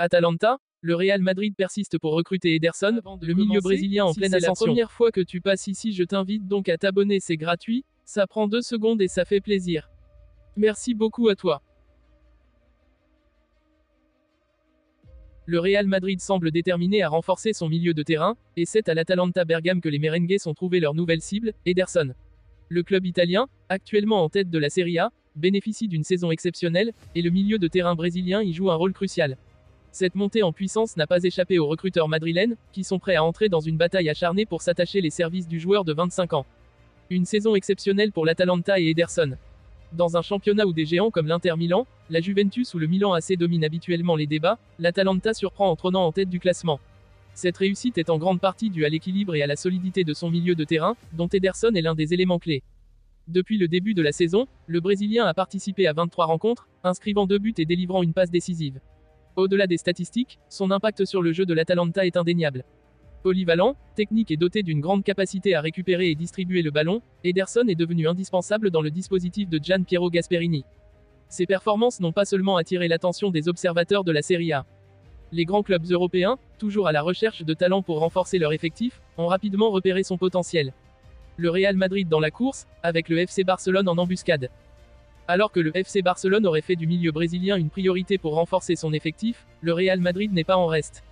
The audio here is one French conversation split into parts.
Atalanta, le Real Madrid persiste pour recruter Ederson, le milieu brésilien en pleine ascension. C'est la première fois que tu passes ici, je t'invite donc à t'abonner, c'est gratuit, ça prend 2 secondes et ça fait plaisir. Merci beaucoup à toi. Le Real Madrid semble déterminé à renforcer son milieu de terrain, et c'est à l'Atalanta Bergame que les merengues ont trouvé leur nouvelle cible, Ederson. Le club italien, actuellement en tête de la Serie A, bénéficie d'une saison exceptionnelle, et le milieu de terrain brésilien y joue un rôle crucial. Cette montée en puissance n'a pas échappé aux recruteurs madrilènes, qui sont prêts à entrer dans une bataille acharnée pour s'attacher les services du joueur de 25 ans. Une saison exceptionnelle pour l'Atalanta et Ederson. Dans un championnat où des géants comme l'Inter Milan, la Juventus ou le Milan AC dominent habituellement les débats, l'Atalanta surprend en trônant en tête du classement. Cette réussite est en grande partie due à l'équilibre et à la solidité de son milieu de terrain, dont Ederson est l'un des éléments clés. Depuis le début de la saison, le Brésilien a participé à 23 rencontres, inscrivant 2 buts et délivrant une passe décisive. Au-delà des statistiques, son impact sur le jeu de l'Atalanta est indéniable. Polyvalent, technique et doté d'une grande capacité à récupérer et distribuer le ballon, Ederson est devenu indispensable dans le dispositif de Gian Piero Gasperini. Ses performances n'ont pas seulement attiré l'attention des observateurs de la Serie A. Les grands clubs européens, toujours à la recherche de talents pour renforcer leur effectif, ont rapidement repéré son potentiel. Le Real Madrid dans la course, avec le FC Barcelone en embuscade. Alors que le FC Barcelone aurait fait du milieu brésilien une priorité pour renforcer son effectif, le Real Madrid n'est pas en reste.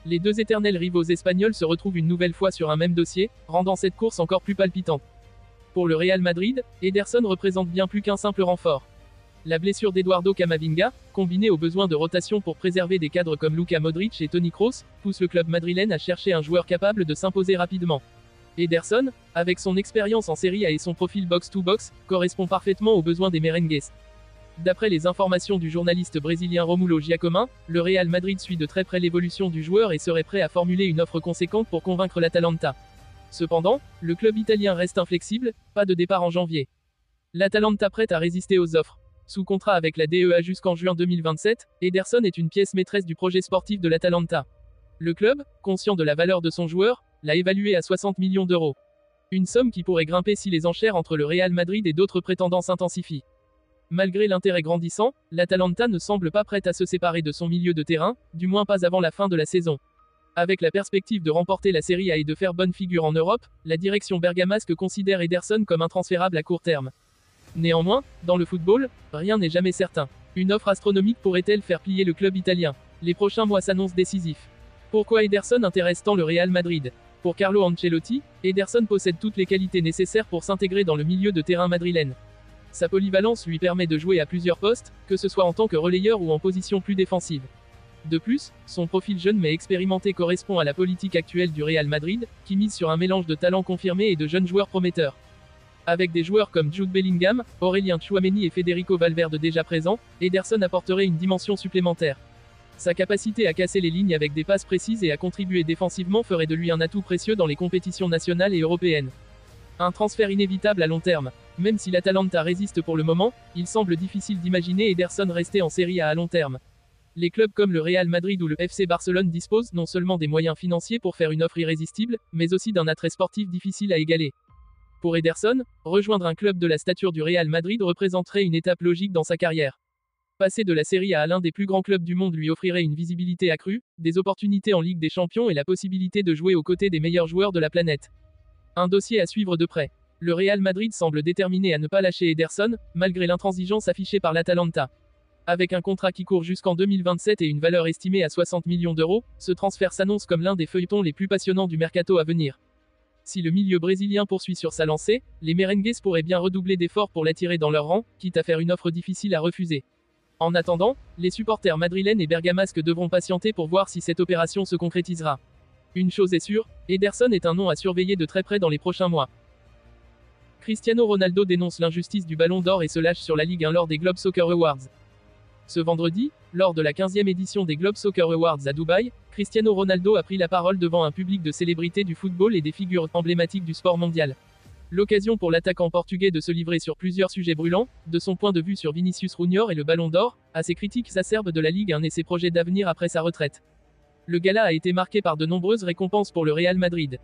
Les deux éternels rivaux espagnols se retrouvent une nouvelle fois sur un même dossier, rendant cette course encore plus palpitante. Pour le Real Madrid, Ederson représente bien plus qu'un simple renfort. La blessure d'Eduardo Camavinga, combinée aux besoins de rotation pour préserver des cadres comme Luka Modric et Toni Kroos, pousse le club madrilène à chercher un joueur capable de s'imposer rapidement. Ederson, avec son expérience en Serie A et son profil box-to-box, correspond parfaitement aux besoins des merengues. D'après les informations du journaliste brésilien Romulo Giacomin, le Real Madrid suit de très près l'évolution du joueur et serait prêt à formuler une offre conséquente pour convaincre l'Atalanta. Cependant, le club italien reste inflexible, pas de départ en janvier. L'Atalanta prête à résister aux offres. Sous contrat avec la DEA jusqu'en juin 2027, Ederson est une pièce maîtresse du projet sportif de l'Atalanta. Le club, conscient de la valeur de son joueur, l'a évalué à 60 millions d'euros. Une somme qui pourrait grimper si les enchères entre le Real Madrid et d'autres prétendants s'intensifient. Malgré l'intérêt grandissant, l'Atalanta ne semble pas prête à se séparer de son milieu de terrain, du moins pas avant la fin de la saison. Avec la perspective de remporter la Serie A et de faire bonne figure en Europe, la direction bergamasque considère Ederson comme intransférable à court terme. Néanmoins, dans le football, rien n'est jamais certain. Une offre astronomique pourrait-elle faire plier le club italien? Les prochains mois s'annoncent décisifs. Pourquoi Ederson intéresse tant le Real Madrid? Pour Carlo Ancelotti, Ederson possède toutes les qualités nécessaires pour s'intégrer dans le milieu de terrain madrilène. Sa polyvalence lui permet de jouer à plusieurs postes, que ce soit en tant que relayeur ou en position plus défensive. De plus, son profil jeune mais expérimenté correspond à la politique actuelle du Real Madrid, qui mise sur un mélange de talents confirmés et de jeunes joueurs prometteurs. Avec des joueurs comme Jude Bellingham, Aurélien Tchouaméni et Federico Valverde déjà présents, Ederson apporterait une dimension supplémentaire. Sa capacité à casser les lignes avec des passes précises et à contribuer défensivement ferait de lui un atout précieux dans les compétitions nationales et européennes. Un transfert inévitable à long terme. Même si l'Atalanta résiste pour le moment, il semble difficile d'imaginer Ederson rester en Serie A à long terme. Les clubs comme le Real Madrid ou le FC Barcelone disposent non seulement des moyens financiers pour faire une offre irrésistible, mais aussi d'un attrait sportif difficile à égaler. Pour Ederson, rejoindre un club de la stature du Real Madrid représenterait une étape logique dans sa carrière. Passer de la Serie A à l'un des plus grands clubs du monde lui offrirait une visibilité accrue, des opportunités en Ligue des Champions et la possibilité de jouer aux côtés des meilleurs joueurs de la planète. Un dossier à suivre de près. Le Real Madrid semble déterminé à ne pas lâcher Ederson, malgré l'intransigeance affichée par l'Atalanta. Avec un contrat qui court jusqu'en 2027 et une valeur estimée à 60 millions d'euros, ce transfert s'annonce comme l'un des feuilletons les plus passionnants du mercato à venir. Si le milieu brésilien poursuit sur sa lancée, les merengues pourraient bien redoubler d'efforts pour l'attirer dans leur rang, quitte à faire une offre difficile à refuser. En attendant, les supporters madrilènes et bergamasques devront patienter pour voir si cette opération se concrétisera. Une chose est sûre, Ederson est un nom à surveiller de très près dans les prochains mois. Cristiano Ronaldo dénonce l'injustice du Ballon d'Or et se lâche sur la Ligue 1 lors des Globe Soccer Awards. Ce vendredi, lors de la 15e édition des Globe Soccer Awards à Dubaï, Cristiano Ronaldo a pris la parole devant un public de célébrités du football et des figures emblématiques du sport mondial. L'occasion pour l'attaquant portugais de se livrer sur plusieurs sujets brûlants, de son point de vue sur Vinicius Junior et le Ballon d'Or, à ses critiques acerbes de la Ligue 1 et ses projets d'avenir après sa retraite. Le gala a été marqué par de nombreuses récompenses pour le Real Madrid.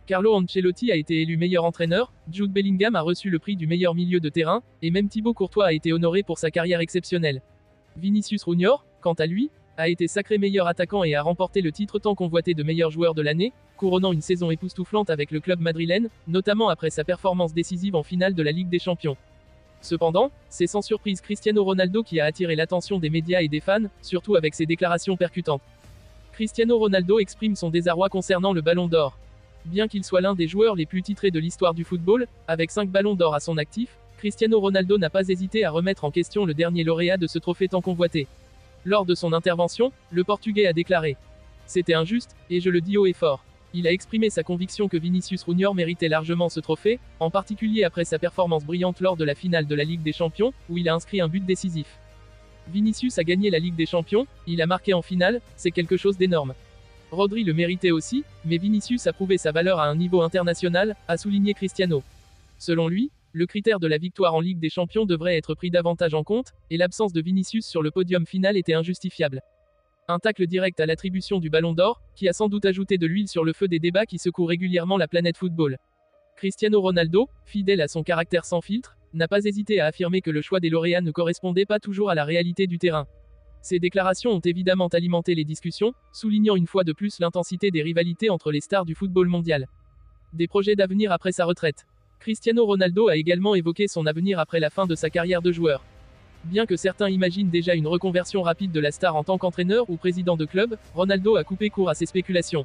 Carlo Ancelotti a été élu meilleur entraîneur, Jude Bellingham a reçu le prix du meilleur milieu de terrain, et même Thibaut Courtois a été honoré pour sa carrière exceptionnelle. Vinicius Junior, quant à lui, a été sacré meilleur attaquant et a remporté le titre tant convoité de meilleur joueur de l'année, couronnant une saison époustouflante avec le club madrilène, notamment après sa performance décisive en finale de la Ligue des Champions. Cependant, c'est sans surprise Cristiano Ronaldo qui a attiré l'attention des médias et des fans, surtout avec ses déclarations percutantes. Cristiano Ronaldo exprime son désarroi concernant le Ballon d'Or. Bien qu'il soit l'un des joueurs les plus titrés de l'histoire du football, avec 5 ballons d'or à son actif, Cristiano Ronaldo n'a pas hésité à remettre en question le dernier lauréat de ce trophée tant convoité. Lors de son intervention, le Portugais a déclaré : « C'était injuste, et je le dis haut et fort. » Il a exprimé sa conviction que Vinicius Junior méritait largement ce trophée, en particulier après sa performance brillante lors de la finale de la Ligue des Champions, où il a inscrit un but décisif. Vinicius a gagné la Ligue des Champions, il a marqué en finale, c'est quelque chose d'énorme. Rodri le méritait aussi, mais Vinicius a prouvé sa valeur à un niveau international, a souligné Cristiano. Selon lui, le critère de la victoire en Ligue des Champions devrait être pris davantage en compte, et l'absence de Vinicius sur le podium final était injustifiable. Un tacle direct à l'attribution du Ballon d'Or, qui a sans doute ajouté de l'huile sur le feu des débats qui secouent régulièrement la planète football. Cristiano Ronaldo, fidèle à son caractère sans filtre, n'a pas hésité à affirmer que le choix des lauréats ne correspondait pas toujours à la réalité du terrain. Ces déclarations ont évidemment alimenté les discussions, soulignant une fois de plus l'intensité des rivalités entre les stars du football mondial. Des projets d'avenir après sa retraite. Cristiano Ronaldo a également évoqué son avenir après la fin de sa carrière de joueur. Bien que certains imaginent déjà une reconversion rapide de la star en tant qu'entraîneur ou président de club, Ronaldo a coupé court à ces spéculations.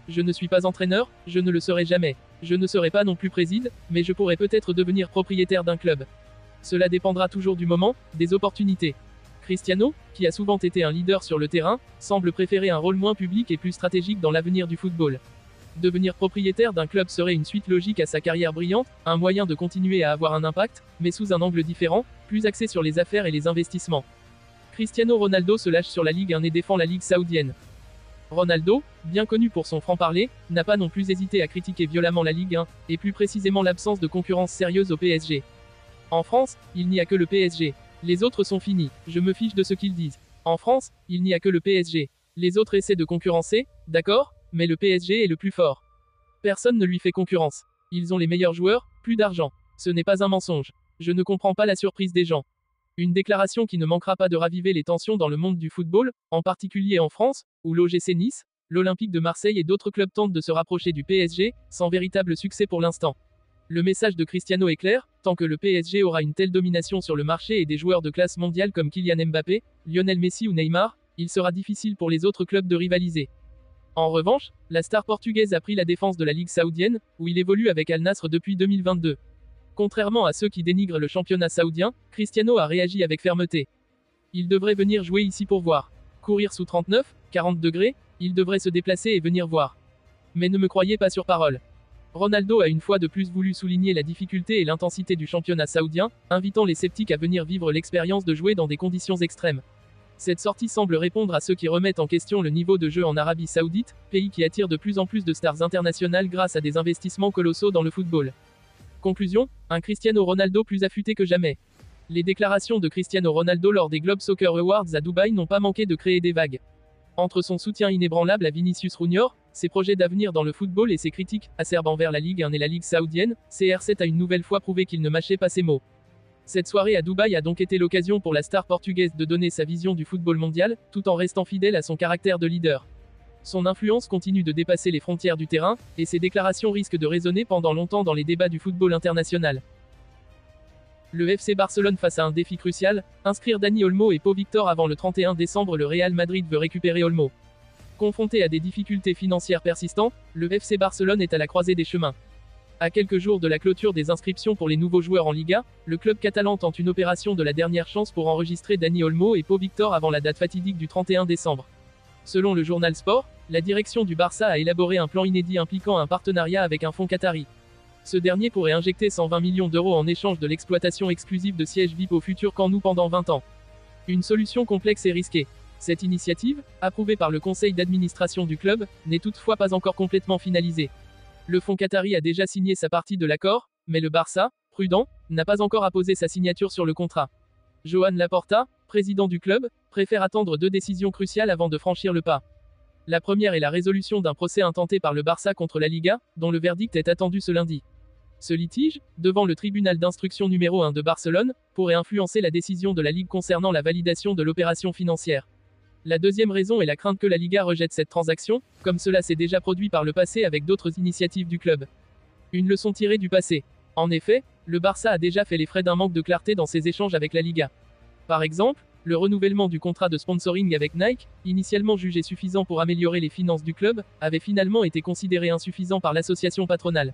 Je ne suis pas entraîneur, je ne le serai jamais. Je ne serai pas non plus président, mais je pourrais peut-être devenir propriétaire d'un club. Cela dépendra toujours du moment, des opportunités. Cristiano, qui a souvent été un leader sur le terrain, semble préférer un rôle moins public et plus stratégique dans l'avenir du football. Devenir propriétaire d'un club serait une suite logique à sa carrière brillante, un moyen de continuer à avoir un impact, mais sous un angle différent, plus axé sur les affaires et les investissements. Cristiano Ronaldo se lâche sur la Ligue 1 et défend la Ligue saoudienne. Ronaldo, bien connu pour son franc-parler, n'a pas non plus hésité à critiquer violemment la Ligue 1, et plus précisément l'absence de concurrence sérieuse au PSG. En France, il n'y a que le PSG. Les autres sont finis, je me fiche de ce qu'ils disent. En France, il n'y a que le PSG. Les autres essaient de concurrencer, d'accord, mais le PSG est le plus fort. Personne ne lui fait concurrence. Ils ont les meilleurs joueurs, plus d'argent. Ce n'est pas un mensonge. Je ne comprends pas la surprise des gens. Une déclaration qui ne manquera pas de raviver les tensions dans le monde du football, en particulier en France, où l'OGC Nice, l'Olympique de Marseille et d'autres clubs tentent de se rapprocher du PSG, sans véritable succès pour l'instant. Le message de Cristiano est clair, tant que le PSG aura une telle domination sur le marché et des joueurs de classe mondiale comme Kylian Mbappé, Lionel Messi ou Neymar, il sera difficile pour les autres clubs de rivaliser. En revanche, la star portugaise a pris la défense de la Ligue saoudienne, où il évolue avec Al Nassr depuis 2022. Contrairement à ceux qui dénigrent le championnat saoudien, Cristiano a réagi avec fermeté. Il devrait venir jouer ici pour voir. Courir sous 39, 40 degrés, il devrait se déplacer et venir voir. Mais ne me croyez pas sur parole. Ronaldo a une fois de plus voulu souligner la difficulté et l'intensité du championnat saoudien, invitant les sceptiques à venir vivre l'expérience de jouer dans des conditions extrêmes. Cette sortie semble répondre à ceux qui remettent en question le niveau de jeu en Arabie Saoudite, pays qui attire de plus en plus de stars internationales grâce à des investissements colossaux dans le football. Conclusion, un Cristiano Ronaldo plus affûté que jamais. Les déclarations de Cristiano Ronaldo lors des Globe Soccer Awards à Dubaï n'ont pas manqué de créer des vagues. Entre son soutien inébranlable à Vinicius Junior, ses projets d'avenir dans le football et ses critiques acerbes envers la Ligue 1 et la Ligue saoudienne, CR7 a une nouvelle fois prouvé qu'il ne mâchait pas ses mots. Cette soirée à Dubaï a donc été l'occasion pour la star portugaise de donner sa vision du football mondial, tout en restant fidèle à son caractère de leader. Son influence continue de dépasser les frontières du terrain, et ses déclarations risquent de résonner pendant longtemps dans les débats du football international. Le FC Barcelone face à un défi crucial, inscrire Dani Olmo et Pau Victor avant le 31 décembre. Le Real Madrid veut récupérer Olmo. Confronté à des difficultés financières persistantes, le FC Barcelone est à la croisée des chemins. À quelques jours de la clôture des inscriptions pour les nouveaux joueurs en Liga, le club catalan tente une opération de la dernière chance pour enregistrer Dani Olmo et Pau Victor avant la date fatidique du 31 décembre. Selon le journal Sport, la direction du Barça a élaboré un plan inédit impliquant un partenariat avec un fonds qatari. Ce dernier pourrait injecter 120 millions d'euros en échange de l'exploitation exclusive de sièges VIP au futur Camp Nou pendant 20 ans. Une solution complexe et risquée. Cette initiative, approuvée par le conseil d'administration du club, n'est toutefois pas encore complètement finalisée. Le fonds qatari a déjà signé sa partie de l'accord, mais le Barça, prudent, n'a pas encore apposé sa signature sur le contrat. Joan Laporta, président du club, préfère attendre 2 décisions cruciales avant de franchir le pas. La première est la résolution d'un procès intenté par le Barça contre la Liga, dont le verdict est attendu ce lundi. Ce litige, devant le tribunal d'instruction numéro 1 de Barcelone, pourrait influencer la décision de la Ligue concernant la validation de l'opération financière. La deuxième raison est la crainte que la Liga rejette cette transaction, comme cela s'est déjà produit par le passé avec d'autres initiatives du club. Une leçon tirée du passé. En effet, le Barça a déjà fait les frais d'un manque de clarté dans ses échanges avec la Liga. Par exemple, le renouvellement du contrat de sponsoring avec Nike, initialement jugé suffisant pour améliorer les finances du club, avait finalement été considéré insuffisant par l'association patronale.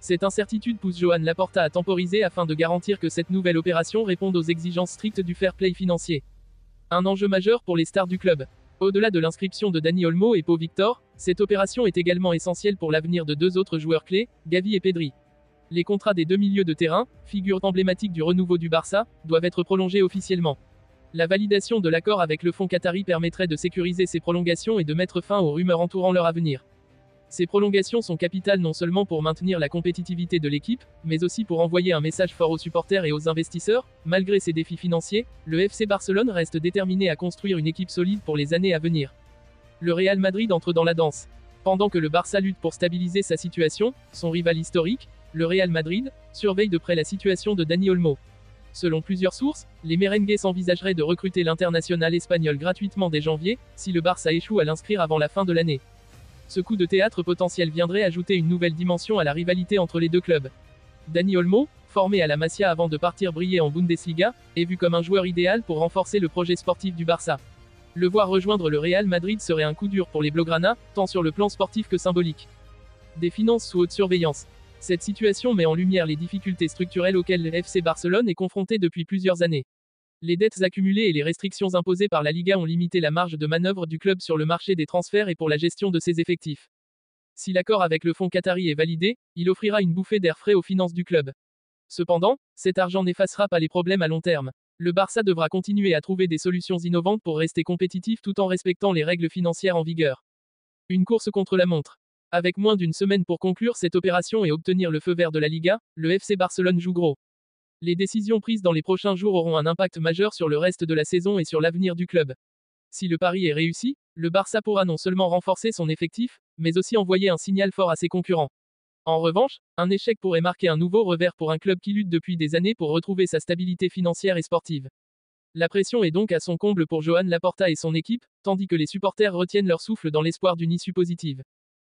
Cette incertitude pousse Joan Laporta à temporiser afin de garantir que cette nouvelle opération réponde aux exigences strictes du fair play financier. Un enjeu majeur pour les stars du club. Au-delà de l'inscription de Dani Olmo et Pau Victor, cette opération est également essentielle pour l'avenir de deux autres joueurs clés, Gavi et Pedri. Les contrats des deux milieux de terrain, figure emblématique du renouveau du Barça, doivent être prolongés officiellement. La validation de l'accord avec le fonds qatari permettrait de sécuriser ces prolongations et de mettre fin aux rumeurs entourant leur avenir. Ces prolongations sont capitales non seulement pour maintenir la compétitivité de l'équipe, mais aussi pour envoyer un message fort aux supporters et aux investisseurs. Malgré ces défis financiers, le FC Barcelone reste déterminé à construire une équipe solide pour les années à venir. Le Real Madrid entre dans la danse. Pendant que le Barça lutte pour stabiliser sa situation, son rival historique, le Real Madrid, surveille de près la situation de Dani Olmo. Selon plusieurs sources, les merengues s'envisageraient de recruter l'international espagnol gratuitement dès janvier, si le Barça échoue à l'inscrire avant la fin de l'année. Ce coup de théâtre potentiel viendrait ajouter une nouvelle dimension à la rivalité entre les deux clubs. Dani Olmo, formé à la Masia avant de partir briller en Bundesliga, est vu comme un joueur idéal pour renforcer le projet sportif du Barça. Le voir rejoindre le Real Madrid serait un coup dur pour les Blaugrana, tant sur le plan sportif que symbolique. Des finances sous haute surveillance. Cette situation met en lumière les difficultés structurelles auxquelles le FC Barcelone est confronté depuis plusieurs années. Les dettes accumulées et les restrictions imposées par la Liga ont limité la marge de manœuvre du club sur le marché des transferts et pour la gestion de ses effectifs. Si l'accord avec le fonds qatari est validé, il offrira une bouffée d'air frais aux finances du club. Cependant, cet argent n'effacera pas les problèmes à long terme. Le Barça devra continuer à trouver des solutions innovantes pour rester compétitif tout en respectant les règles financières en vigueur. Une course contre la montre. Avec moins d'une semaine pour conclure cette opération et obtenir le feu vert de la Liga, le FC Barcelone joue gros. Les décisions prises dans les prochains jours auront un impact majeur sur le reste de la saison et sur l'avenir du club. Si le pari est réussi, le Barça pourra non seulement renforcer son effectif, mais aussi envoyer un signal fort à ses concurrents. En revanche, un échec pourrait marquer un nouveau revers pour un club qui lutte depuis des années pour retrouver sa stabilité financière et sportive. La pression est donc à son comble pour Joan Laporta et son équipe, tandis que les supporters retiennent leur souffle dans l'espoir d'une issue positive.